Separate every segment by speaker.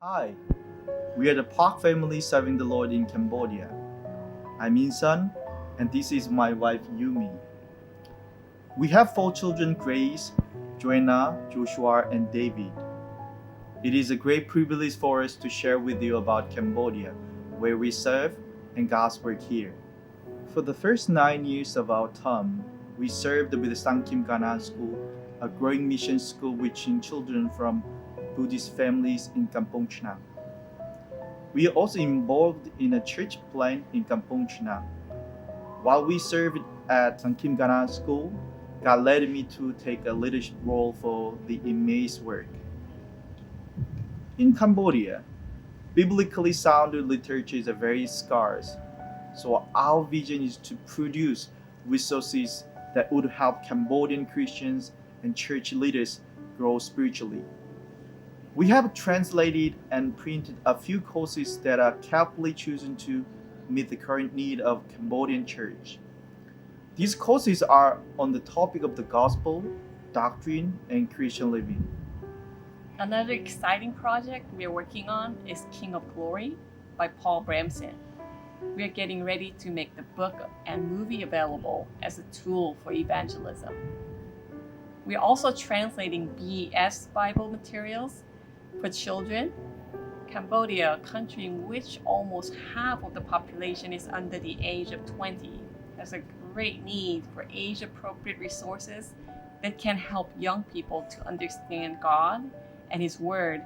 Speaker 1: Hi, we are the Park family serving the Lord in Cambodia. I'm Insun, and this is my wife Youmi. We have four children: Grace, Joanna, Joshua, and David. It is a great privilege for us to share with you about Cambodia, where we serve, and God's work here. For the first 9 years of our term, we served with the Sangkim Gana School, a growing mission school reaching children from Buddhist families in Kampong Chhnang. We are also involved in a church plant in Kampong Chhnang. While we served at Sangkim Gana School, God led me to take a leadership role for the Emmaus work. In Cambodia, biblically sound literature is very scarce, so our vision is to produce resources that would help Cambodian Christians and church leaders grow spiritually. We have translated and printed a few courses that are carefully chosen to meet the current need of Cambodian church. These courses are on the topic of the gospel, doctrine, and Christian living.
Speaker 2: Another exciting project we are working on is King of Glory by Paul Bramson. We are getting ready to make the book and movie available as a tool for evangelism. We are also translating BS Bible materials for children. Cambodia, a country in which almost half of the population is under the age of 20, has a great need for age-appropriate resources that can help young people to understand God and His Word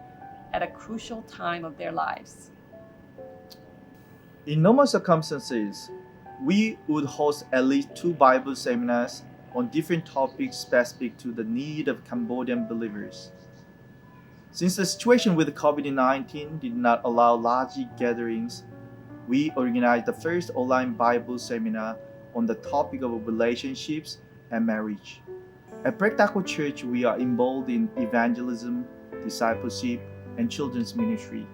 Speaker 2: at a crucial time of their lives.
Speaker 1: In normal circumstances, we would host at least 2 Bible seminars on different topics specific to the need of Cambodian believers. Since the situation with COVID-19 did not allow large gatherings, we organized the first online Bible seminar on the topic of relationships and marriage. At Practical Church, we are involved in evangelism, discipleship, and children's ministry.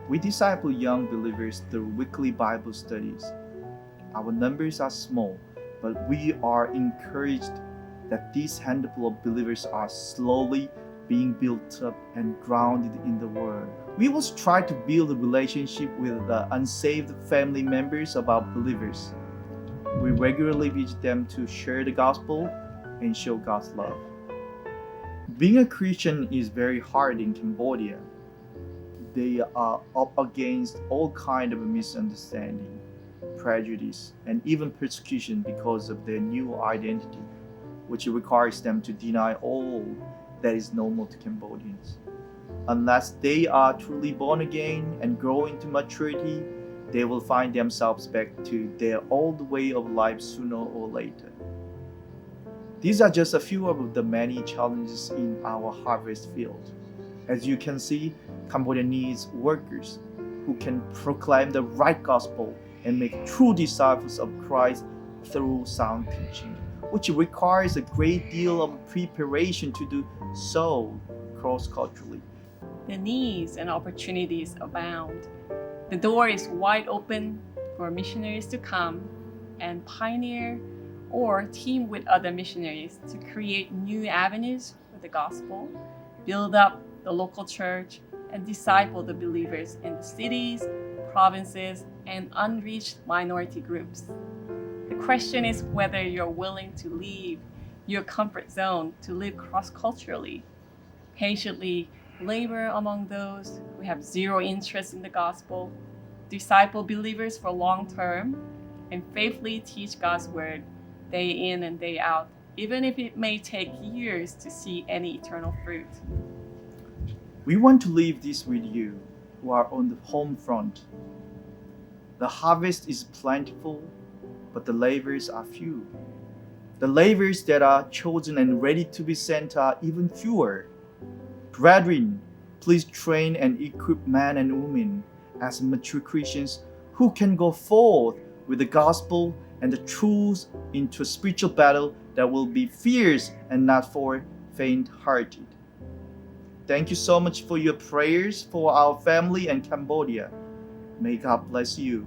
Speaker 1: We disciple young believers through weekly Bible studies. Our numbers are small, but we are encouraged that this handful of believers are slowly being built up and grounded in the Word. We will try to build a relationship with the unsaved family members of our believers. We regularly visit them to share the gospel and show God's love. Being a Christian is very hard in Cambodia. They are up against all kinds of misunderstanding, prejudice, and even persecution because of their new identity, which requires them to deny all that is normal to Cambodians. Unless they are truly born again and grow into maturity, they will find themselves back to their old way of life sooner or later. These are just a few of the many challenges in our harvest field. As you can see, Cambodia needs workers who can proclaim the right gospel and make true disciples of Christ through sound teaching, which requires a great deal of preparation to do so cross-culturally.
Speaker 2: The needs and opportunities abound. The door is wide open for missionaries to come and pioneer or team with other missionaries to create new avenues for the gospel, build up the local church, and disciple the believers in the cities, provinces, and unreached minority groups. The question is whether you're willing to leave your comfort zone to live cross-culturally, patiently labor among those who have zero interest in the gospel, disciple believers for long term, and faithfully teach God's word day in and day out, even if it may take years to see any eternal fruit.
Speaker 1: We want to leave this with you who are on the home front. The harvest is plentiful, but the laborers are few. The laborers that are chosen and ready to be sent are even fewer. Brethren, please train and equip men and women as mature Christians who can go forth with the gospel and the truth into a spiritual battle that will be fierce and not for faint-hearted. Thank you so much for your prayers for our family and Cambodia. May God bless you.